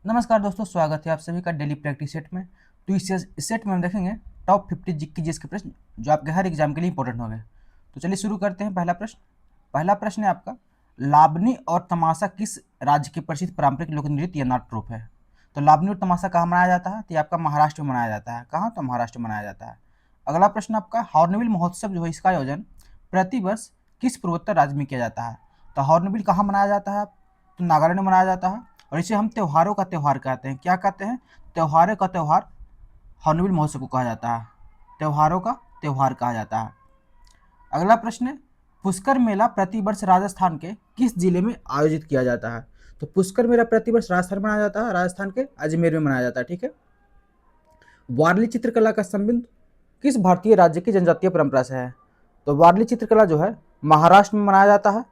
नमस्कार दोस्तों, स्वागत है आप सभी का डेली प्रैक्टिस सेट में। तो इस सेट में हम देखेंगे टॉप 50 जीएस के प्रश्न जो आपके हर एग्जाम के लिए इंपॉर्टेंट होंगे। तो चलिए शुरू करते हैं। पहला प्रश्न है आपका, लावनी और तमाशा किस राज्य के प्रसिद्ध पारंपरिक लोक नृत्य या नाट्य रूप है? तो लावनी और तमाशा कहाँ मनाया जाता है? तो ये आपका महाराष्ट्र में मनाया जाता है। कहाँ? तो महाराष्ट्र में मनाया जाता है। अगला प्रश्न आपका, हॉर्नबिल महोत्सव जो है इसका आयोजन प्रतिवर्ष किस पूर्वोत्तर राज्य में किया जाता है? तो हॉर्नबिल कहाँ मनाया जाता है? तो नागालैंड में मनाया जाता है। और इसे हम त्योहारों का त्योहार कहते हैं। क्या कहते हैं? त्योहारों का त्योहार हॉर्नबिल महोत्सव को कहा जाता है। त्योहारों का त्योहार कहा जाता है। अगला प्रश्न है, पुष्कर मेला प्रतिवर्ष राजस्थान के किस जिले में आयोजित किया जाता है? तो पुष्कर मेला प्रतिवर्ष राजस्थान में मनाया जाता है, राजस्थान के अजमेर में मनाया जाता है। ठीक है। वारली चित्रकला का संबंध किस भारतीय राज्य की जनजातीय परंपरा से है? तो वारली चित्रकला जो है महाराष्ट्र में मनाया जाता है।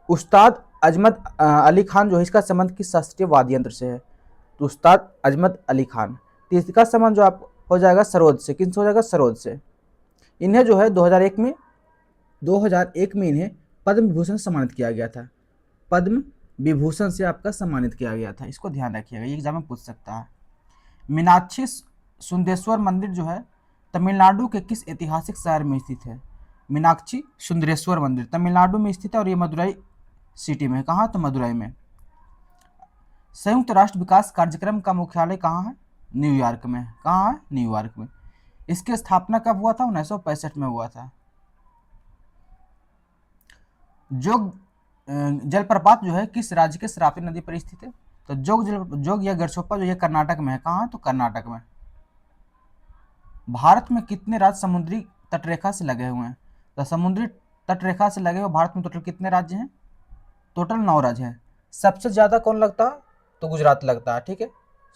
उस्ताद अजमत अली खान जो है इसका संबंध किस शास्त्रीय वाद्य यंत्र से है? तो उस्ताद अजमत अली खान। तो इसका संबंध जो आप हो जाएगा सरोद से। किन से हो जाएगा? सरोद से। इन्हें जो है 2001 में इन्हें पद्म विभूषण से सम्मानित किया गया था। पद्म विभूषण से आपका सम्मानित किया गया था। इसको ध्यान रखिएगा, ये एग्जाम में पूछ सकता है। मीनाक्षी सुंदरेश्वर मंदिर जो है तमिलनाडु के किस ऐतिहासिक शहर में स्थित है? मीनाक्षी सुंदरेश्वर मंदिर तमिलनाडु में स्थित है और ये मदुरई सिटी में है। कहाँ? तो मदुरई में। संयुक्त राष्ट्र विकास कार्यक्रम का मुख्यालय कहाँ है? न्यूयॉर्क में। कहाँ है? न्यूयॉर्क में। इसकी स्थापना कब हुआ था? 1965 में हुआ था। जोग जलप्रपात जो है किस राज्य के शरावती नदी पर स्थित है? तो जोग या गरछोप्पा जो है कर्नाटक में है। कहाँ है? तो कर्नाटक में। भारत में कितने राज्य समुद्री तटरेखा से लगे हुए हैं? तो समुद्री तटरेखा से लगे हुए भारत में टोटल कितने राज्य हैं? टोटल 9 राज्य हैं। सबसे ज़्यादा कौन लगता है? तो गुजरात लगता है। ठीक है।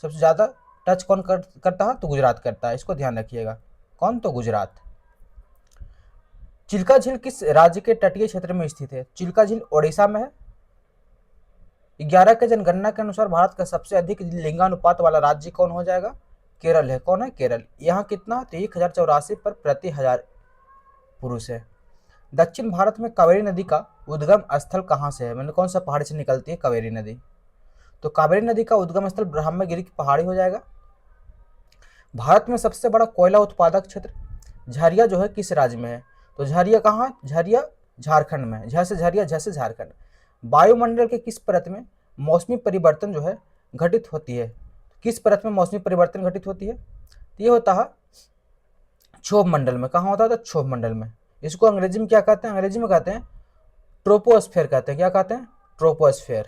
सबसे ज़्यादा टच कौन करता है? तो गुजरात करता है। इसको ध्यान रखिएगा। कौन? तो गुजरात। चिल्का झील किस राज्य के तटीय क्षेत्र में स्थित है? चिल्का झील ओडिशा में है। 11 के जनगणना के अनुसार भारत का सबसे अधिक लिंगानुपात वाला राज्य कौन हो जाएगा? केरल है। कौन है? केरल। यहाँ कितना? तो 1084 पर प्रति हजार पुरुष है। दक्षिण भारत में कावेरी नदी का उद्गम स्थल कहाँ से है? मतलब कौन सा पहाड़ से निकलती है कावेरी नदी? तो कावेरी नदी का उद्गम स्थल ब्रह्मगिरी की पहाड़ी हो जाएगा। भारत में सबसे बड़ा कोयला उत्पादक क्षेत्र झरिया जो है किस राज्य में है? तो झरिया कहाँ है? झरिया झारखंड में। झ से झारखंड। वायुमंडल के किस परत में मौसमी परिवर्तन जो है घटित होती है? किस परत में मौसमी परिवर्तन घटित होती है? तो ये होता है क्षोभ मंडल में। कहाँ होता है? तो क्षोभ मंडल में। इसको अंग्रेजी में क्या कहते हैं? अंग्रेजी में कहते हैं ट्रोपोस्फेयर कहते हैं। क्या कहते हैं? ट्रोपोस्फेयर।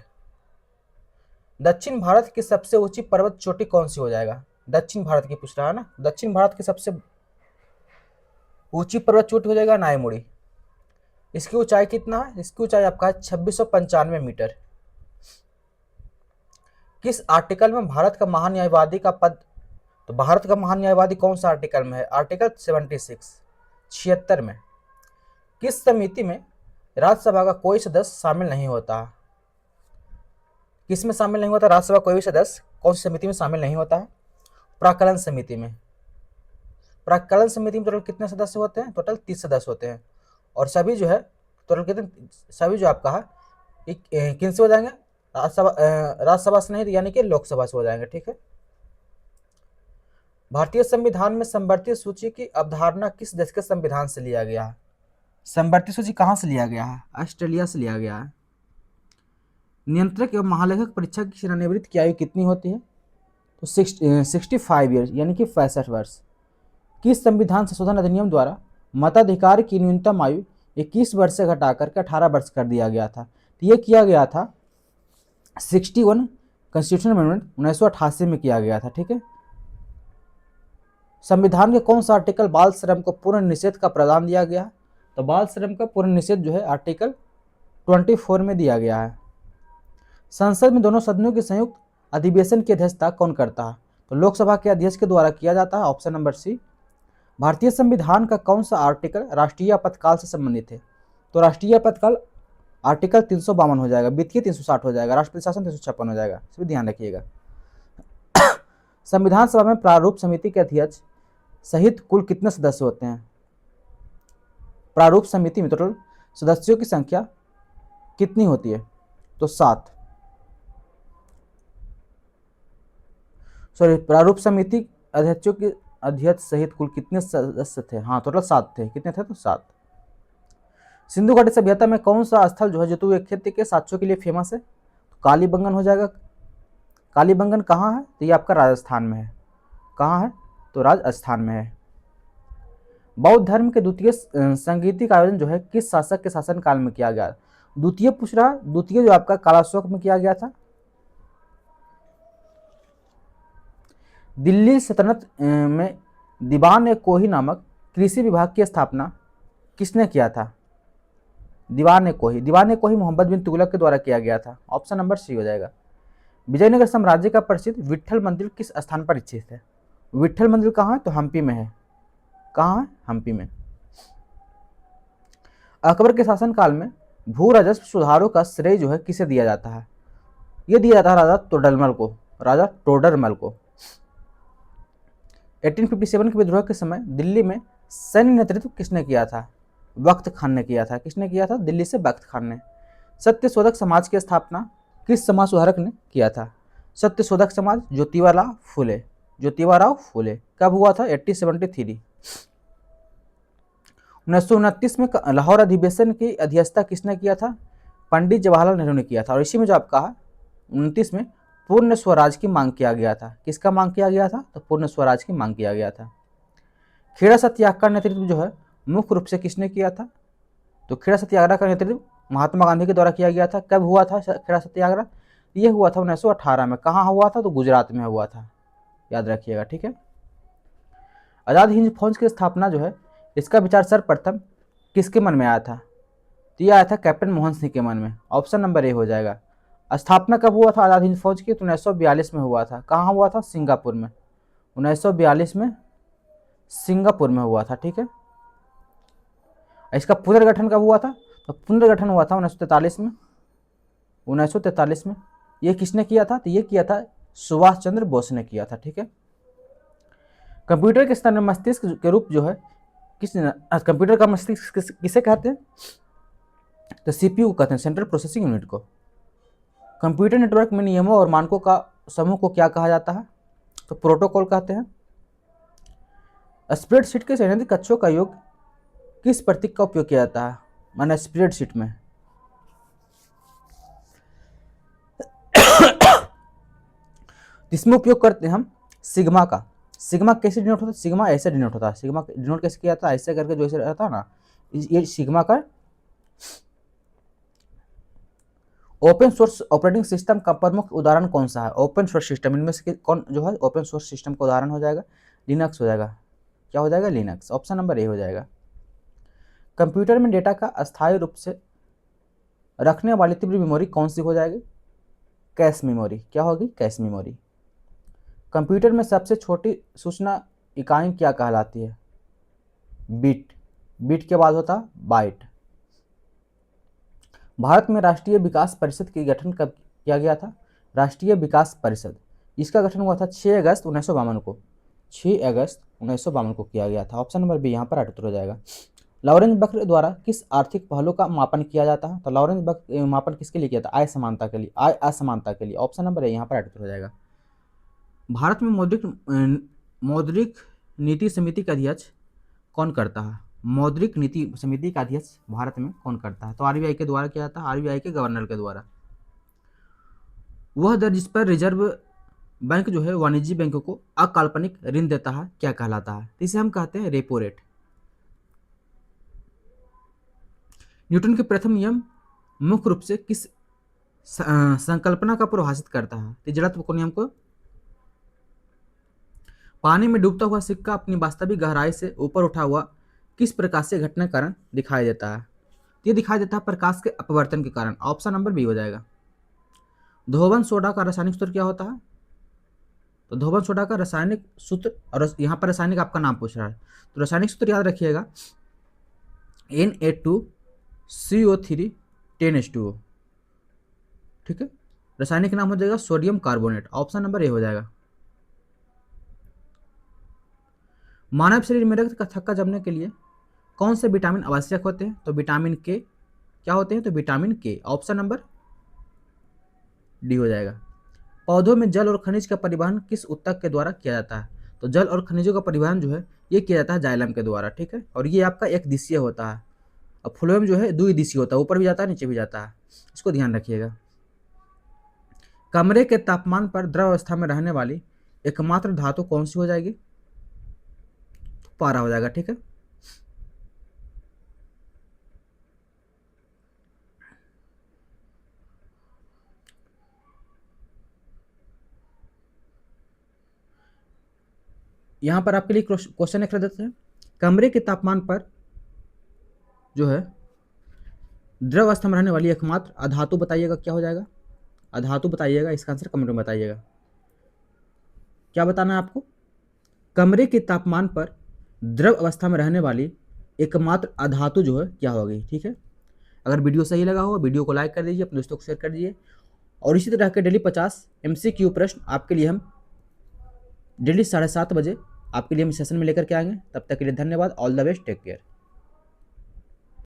दक्षिण भारत की सबसे ऊंची पर्वत चोटी कौन सी हो जाएगा? दक्षिण भारत की पूछ रहा है ना। दक्षिण भारत की सबसे ऊंची पर्वत चोटी हो जाएगा नायमुड़ी। इसकी ऊंचाई कितना है? इसकी ऊंचाई आपका है 2695 मीटर। किस आर्टिकल में भारत का महान्यायवादी का पद? तो भारत का महान्यायवादी कौन सा आर्टिकल में है? आर्टिकल 76 में। किस समिति में राज्यसभा का कोई सदस्य शामिल नहीं होता? किस में शामिल नहीं होता राज्यसभा कोई भी सदस्य? कौन सी समिति में शामिल नहीं होता है? प्राक्कलन समिति में। प्राक्कलन समिति में टोटल कितने सदस्य होते हैं? टोटल 30 सदस्य होते हैं। और सभी जो है टोटल कितने, सभी जो आपका है किन से हो जाएंगे? राज्यसभा से नहीं, यानी कि लोकसभा से हो जाएंगे। ठीक है। भारतीय संविधान में संवर्ती सूची की अवधारणा किस देश के संविधान से लिया गया है? संवर्ती सूची कहाँ से लिया गया है? ऑस्ट्रेलिया से लिया गया है। नियंत्रक एवं महालेखक परीक्षा की सेवानिवृत्ति की आयु कितनी होती है? तो 65 ईयर्स, यानी कि 65 वर्ष। किस संविधान संशोधन अधिनियम द्वारा मताधिकार की न्यूनतम आयु 21 वर्ष से घटाकर के 18 वर्ष कर दिया गया था? तो ये किया गया था 61 कॉन्स्टिट्यूशनल अमेंडमेंट 1988 में किया गया था। ठीक है। संविधान के कौन सा आर्टिकल बाल श्रम को पूर्ण निषेध का प्रावधान दिया गया है? तो बाल श्रम का पूर्ण निषेध जो है आर्टिकल 24 में दिया गया है। संसद में दोनों सदनों के संयुक्त अधिवेशन की अध्यक्षता कौन करता है? तो लोकसभा के अध्यक्ष के द्वारा किया जाता है। Option number C. भारतीय संविधान का कौन सा आर्टिकल राष्ट्रीय आपातकाल से संबंधित है? तो राष्ट्रीय आपातकाल आर्टिकल 352 हो जाएगा। वित्तीय 360 हो जाएगा। राष्ट्रपति शासन 356 हो जाएगा। सभी ध्यान रखिएगा। संविधान सभा में प्रारूप समिति के अध्यक्ष सहित कुल कितने सदस्य होते हैं? प्रारूप समिति में टोटल सदस्यों की संख्या कितनी होती है? तो 7। सॉरी, प्रारूप समिति अध्यक्षों के अध्यक्ष सहित कुल कितने सदस्य थे? हाँ, टोटल 7 थे। कितने थे? तो 7। सिंधु घाटी सभ्यता में कौन सा स्थल जो है जतु खेती के साक्ष्यों के लिए फेमस है? तो कालीबंगन हो जाएगा। कालीबंगन कहाँ है? तो ये आपका राजस्थान में है। कहाँ है? तो राजस्थान में है। बौद्ध धर्म के द्वितीय संगीतिक आयोजन जो है किस शासक के शासनकाल में किया गया? द्वितीय पूछ रहा, द्वितीय जो आपका कालाशोक में किया गया था। दिल्ली सल्तनत में दीवान-ए-कोही नामक कृषि विभाग की स्थापना किसने किया था? दीवान-ए-कोही, दीवान-ए-कोही मोहम्मद बिन तुगलक के द्वारा किया गया था। ऑप्शन नंबर सी हो जाएगा। विजयनगर साम्राज्य का प्रसिद्ध विट्ठल मंदिर किस स्थान पर स्थित है? विट्ठल मंदिर कहाँ है? तो हम्पी में है। कहाँ है? हम्पी में। अकबर के शासनकाल में भू राजस्व सुधारों का श्रेय जो है किसे दिया जाता है? यह दिया जाता है राजा तोडरमल को। राजा टोडरमल को। 1857 के विद्रोह के समय दिल्ली में सैन्य नेतृत्व किसने किया था? बख्त खान ने किया था। किसने किया था? दिल्ली से बख्त खान ने। सत्यशोधक समाज की स्थापना किस समाज सुधारक ने किया था? सत्यशोधक समाज ज्योतिबाराव फुले। ज्योतिबाराव फुले। कब हुआ था? 1873। 1929 में लाहौर अधिवेशन की अध्यक्षता किसने किया था? पंडित जवाहरलाल नेहरू ने किया था। और इसी में जो आप कहा 29 में पूर्ण स्वराज की मांग किया गया था। किसका मांग किया गया था? तो पूर्ण स्वराज की मांग किया गया था। खेड़ा सत्याग्रह का नेतृत्व जो है मुख्य रूप से किसने किया था? तो खेड़ा सत्याग्रह का नेतृत्व महात्मा गांधी के द्वारा किया गया था। कब हुआ था खेड़ा सत्याग्रह? ये हुआ था 1918 में। कहाँ हुआ था? तो गुजरात में हुआ था। याद रखिएगा, ठीक है। आजाद हिंद फौज की स्थापना जो है इसका विचार सर्वप्रथम किसके मन में आया था? तो यह आया था कैप्टन मोहन सिंह के मन में। ऑप्शन नंबर ए हो जाएगा। स्थापना कब हुआ था आजाद हिंद फौज की? तो 1942 में हुआ था। कहाँ हुआ था? सिंगापुर में। 1942 में सिंगापुर में हुआ था, ठीक है। इसका पुनर्गठन कब हुआ था? तो पुनर्गठन हुआ था 1943 में। 1943 में। ये किसने किया था? तो ये किया था सुभाष चंद्र बोस ने किया था, ठीक है। कंप्यूटर के स्थान में मस्तिष्क के रूप जो है कंप्यूटर का मस्तिष्क किसे कहते हैं? तो सीपीयू को कहते हैं, सेंट्रल प्रोसेसिंग यूनिट को। कंप्यूटर नेटवर्क में नियमों और मानकों का समूह को क्या कहा जाता है? तो प्रोटोकॉल कहते हैं। स्प्रेडशीट के सैद्धांतिक कक्षों का योग किस प्रतीक का उपयोग किया जाता है? माने स्प्रेडशीट में इसमें उपयोग करते हैं हम सिग्मा का। सिग्मा कैसे डिनोट होता है? सिग्मा ऐसे डिनोट होता है। सिग्मा डिनोट कैसे किया जाता है? ऐसे करके जो ऐसे रहता है ना, ये सिग्मा का। ओपन सोर्स ऑपरेटिंग सिस्टम का प्रमुख उदाहरण कौन सा है? ओपन सोर्स सिस्टम इनमें से कौन जो है ओपन सोर्स सिस्टम का उदाहरण हो जाएगा? लिनक्स हो जाएगा। क्या हो जाएगा? लिनक्स। ऑप्शन नंबर ए हो जाएगा। कंप्यूटर में डेटा का अस्थायी रूप से रखने वाली तीव्र मेमोरी कौन सी हो जाएगी? Cache memory. क्या होगी? Cache memory. कंप्यूटर में सबसे छोटी सूचना इकाई क्या कहलाती है? बिट। बिट के बाद होता बाइट। भारत में राष्ट्रीय विकास परिषद के गठन कब किया गया था? राष्ट्रीय विकास परिषद, इसका गठन हुआ था 6 अगस्त 1952 को। 6 अगस्त 1952 को किया गया था। ऑप्शन नंबर बी यहाँ पर उत्तर हो जाएगा। लॉरेंज वक्र द्वारा किस आर्थिक पहलू का मापन किया जाता है? तो लॉरेंज वक्र मापन किसके लिए किया था? आय समानता के लिए, आय असमानता के लिए। ऑप्शन नंबर ए यहाँ पर उत्तर हो जाएगा। भारत में मौद्रिक नीति समिति का अध्यक्ष कौन करता है? मौद्रिक नीति समिति का अध्यक्ष भारत में कौन करता है? तो आरबीआई के द्वारा किया जाता है, आरबीआई के गवर्नर के द्वारा। वह दर जिस पर रिजर्व बैंक जो है वाणिज्यिक बैंकों को अकाल्पनिक ऋण देता है क्या कहलाता है? इसे हम कहते हैं रेपो रेट। न्यूटन के प्रथम नियम मुख्य रूप से किस संकल्पना का परिभाषित करता है? तो जड़त्व को नियम को। पानी में डूबता हुआ सिक्का अपनी वास्तविक गहराई से ऊपर उठा हुआ किस प्रकाश से घटना के कारण दिखाई देता है? ये दिखाई देता है प्रकाश के अपवर्तन के कारण। ऑप्शन नंबर बी हो जाएगा। धोवन सोडा का रासायनिक सूत्र क्या होता है? तो धोवन सोडा का रासायनिक सूत्र, और यहाँ पर रासायनिक आपका नाम पूछ रहा है, तो रासायनिक सूत्र याद रखिएगा Na2CO3 10H2O, ठीक है। रासायनिक नाम हो जाएगा sodium carbonate. Option number A हो जाएगा। मानव शरीर में रक्त का थक्का जमने के लिए कौन से विटामिन आवश्यक होते हैं? तो विटामिन के। क्या होते हैं? तो विटामिन के। ऑप्शन नंबर डी हो जाएगा। पौधों में जल और खनिज का परिवहन किस ऊतक के द्वारा किया जाता है? तो जल और खनिजों का परिवहन जो है ये किया जाता है जाइलम के द्वारा, ठीक है। और ये आपका एक दिशीय होता है, और फ्लोएम जो है द्विदिशीय होता है, ऊपर भी जाता है नीचे भी जाता है, इसको ध्यान रखिएगा। कमरे के तापमान पर द्रव अवस्था में रहने वाली एकमात्र धातु कौन सी हो जाएगी? पारा हो जाएगा, ठीक है। यहां पर आपके लिए क्वेश्चन एक रख देते हैं, कमरे के तापमान पर जो है द्रव अवस्था में रहने वाली एकमात्र अधातु बताइएगा, क्या हो जाएगा? अधातु बताइएगा, इसका आंसर कमेंट में बताइएगा। क्या बताना है आपको? कमरे के तापमान पर द्रव अवस्था में रहने वाली एकमात्र अधातु जो है क्या होगी, ठीक है। अगर वीडियो सही लगा हो वीडियो को लाइक कर दीजिए, अपने दोस्तों को शेयर कर दीजिए, और इसी तरह के डेली 50 MCQ प्रश्न आपके लिए हम डेली 7:30 बजे आपके लिए हम सेशन में लेकर के आएंगे। तब तक के लिए धन्यवाद। All the best, take care.